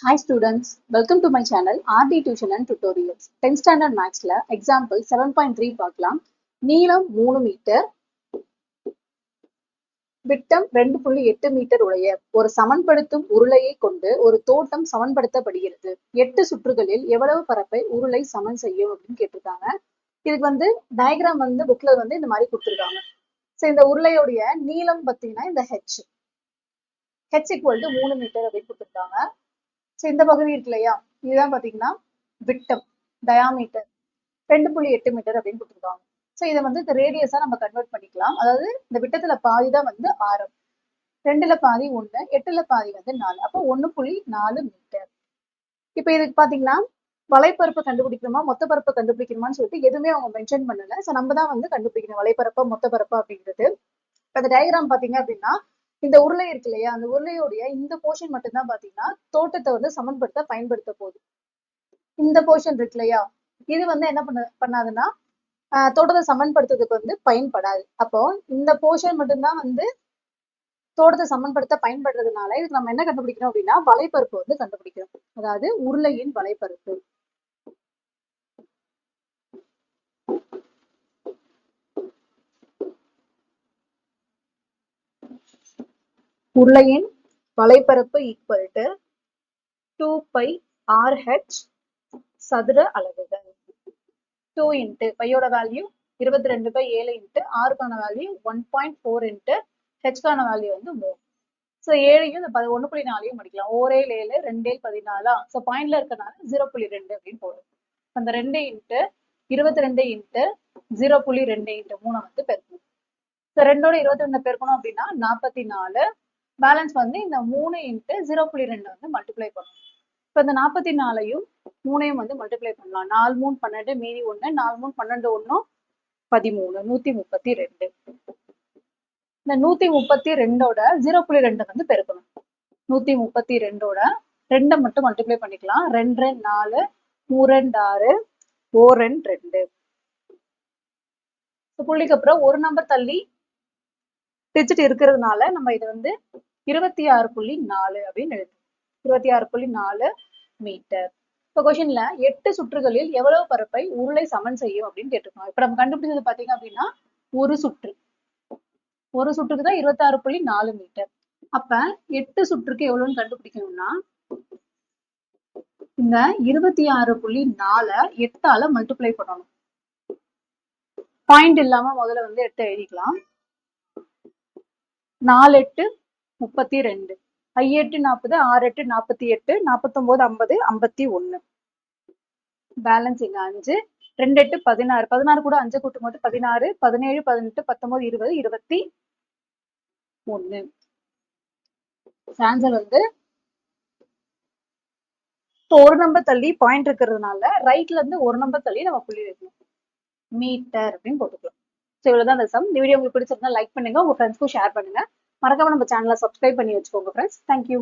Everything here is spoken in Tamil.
Hi students, welcome to my channel RD Tuition and Tutorials. 10th Standard Mathsல example 7.3 பார்க்கலாம். நீளம் 3 மீட்டர், விட்டம் 2.8 மீட்டர் உடைய ஒரு சமன்படுத்தும் உருளையை கொண்டு ஒரு தோட்டம் சமன்படுத்தப்படுகிறது. 8 சுற்றுகளில் எவ்வளவு பரப்பை உருளை சமன் செய்யும் அப்படின்னு கேட்டிருக்காங்க. இதுக்கு டயக்ராம் புக்ல இந்த மாதிரி கொடுத்துருக்காங்க. ஸோ இந்த உருளையோடைய நீளம் பார்த்தீங்கன்னா இந்த h equal to 3 மீட்டர் அப்படின்னு கொடுத்துருக்காங்க. ஸோ இந்த பகுதி இருக்கு இல்லையா, இதுதான் பார்த்தீங்கன்னா விட்டம், டயாமீட்டர் 2.8 மீட்டர் அப்படின்னு கொடுத்துருக்காங்க. ஸோ இதை இந்த ரேடியஸா நம்ம கன்வெர்ட் பண்ணிக்கலாம். அதாவது இந்த விட்டத்துல பாதி தான் ஆரம், 2ல பாதி 1, 8ல பாதி 4, அப்போ 1.4 மீட்டர். இப்போ இதுக்கு பாத்தீங்கன்னா வலைப்பரப்பு கண்டுபிடிக்கணுமா மொத்த பரப்பு கண்டுபிடிக்கணுமான்னு சொல்லிட்டு எதுவுமே அவங்க மென்ஷன் பண்ணல. ஸோ நம்ம தான் கண்டுபிடிக்கணும் வலைப்பரப்பா மொத்த பரப்பா அப்படின்றது. இப்போ அந்த டயக்ராம் பாத்தீங்க அப்படின்னா இந்த உருளை இருக்கு இல்லையா, அந்த உருளையோடைய இந்த போர்ஷன் மட்டும்தான் பாத்தீங்கன்னா தோட்டத்தை சமன்படுத்த பயன்படுத்த போகுது. இந்த போர்ஷன் இருக்கு இல்லையா, இது என்ன பண்ணாதுன்னா தோட்டத்தை சமன்படுத்துறதுக்கு பயன்படாது. அப்போ இந்த போர்ஷன் மட்டும்தான் தோட்டத்தை சமன்படுத்த பயன்படுறதுனால இதுக்கு நம்ம என்ன கண்டுபிடிக்கணும் அப்படின்னா வலைப்பரப்பு கண்டுபிடிக்கணும். அதாவது உருளையின் வலைப்பரப்பு. உருளையின் வலைப்பரப்பு ஈக்குவல் டு 2π RH சதுர அலகுகள். 2 இன்ட்டு பையோட வேல்யூ 22/7 இன்ட்டு ஆறுக்கான வேல்யூ 1.4 இன்ட்டு ஹெச்கான வேல்யூ 3. ஸோ 7ஐயும் இந்த 1.4ஐயும் முடிக்கலாம். 1 7 2 14. ஸோ பாயிண்ட்ல இருக்கனால 0.2 அப்படின்னு போடும். அந்த 2 இன்ட்டு 22 இன்ட்டு 0.2 இன்ட்டு 3 பெருக்கணும். ஸோ 2ஓட 22 பெருக்கணும் அப்படின்னா 44. பேலன்ஸ் இந்த 3 இன்ட்டு 0.2 மல்டிப்ளை பண்ணணும். இப்போ இந்த 44ஐயும் 3ஐயும் மல்டிப்ளை பண்ணலாம். 4 3 12 மீதி 1, 4 3 12 1 13, 132. இந்த 132ஓட 0.2 பெருக்கணும். 132ஓட 2 மட்டும் மல்டிப்ளை பண்ணிக்கலாம். 2 2 4, 3 2 6, 4 2 2. புள்ளிக்கு அப்புறம் ஒரு நம்பர் தள்ளி டிஜிட் இருக்கிறதுனால நம்ம இதை 26.4 அப்படின்னு எழுதும். 26.4 மீட்டர். இப்போ கொஸ்டின்ல 8 சுற்றுகளில் எவ்வளவு பரப்பை உருளை சமன் செய்யும் அப்படின்னு கேட்டிருக்கோம். இப்ப நம்ம கண்டுபிடிச்சது பாத்தீங்க அப்படின்னா ஒரு சுற்றுக்கு தான் 26.4 மீட்டர். அப்ப 8 சுற்றுக்கு எவ்வளவுன்னு கண்டுபிடிக்கணும்னா இந்த 26.4 8ஆல மல்டிப்ளை பண்ணணும். பாயிண்ட் இல்லாம முதல்ல 8 எழுதிக்கலாம். 4 8 32, 5 8 40, 6 8 48, 49 50, 51. பேலன்ஸ் இங்க 5, 2 8 16, 16 கூட 5 கூட்டும் போது 16, 17 18 19 20 21. ஆன்சர் ஒரு நம்பர் தள்ளி பாயிண்ட் இருக்கிறதுனால ரைட்ல இருந்து ஒரு நம்பர் தள்ளி நம்ம புள்ளி வைக்கணும். மீட்டர் அப்படின்னு போட்டுக்கலாம். ஸோ இவ்வளவுதான் இந்த சம். இந்த வீடியோ உங்களுக்கு பிடிச்சிருந்தா லைக் பண்ணுங்க, உங்க ஃப்ரெண்ட்ஸ்க்கும் ஷேர் பண்ணுங்க. மறக்காம நம்ம சேனலை சப்ஸ்கிரைப் பண்ணி வச்சுக்கோங்க ஃப்ரெண்ட்ஸ். தேங்க்யூ.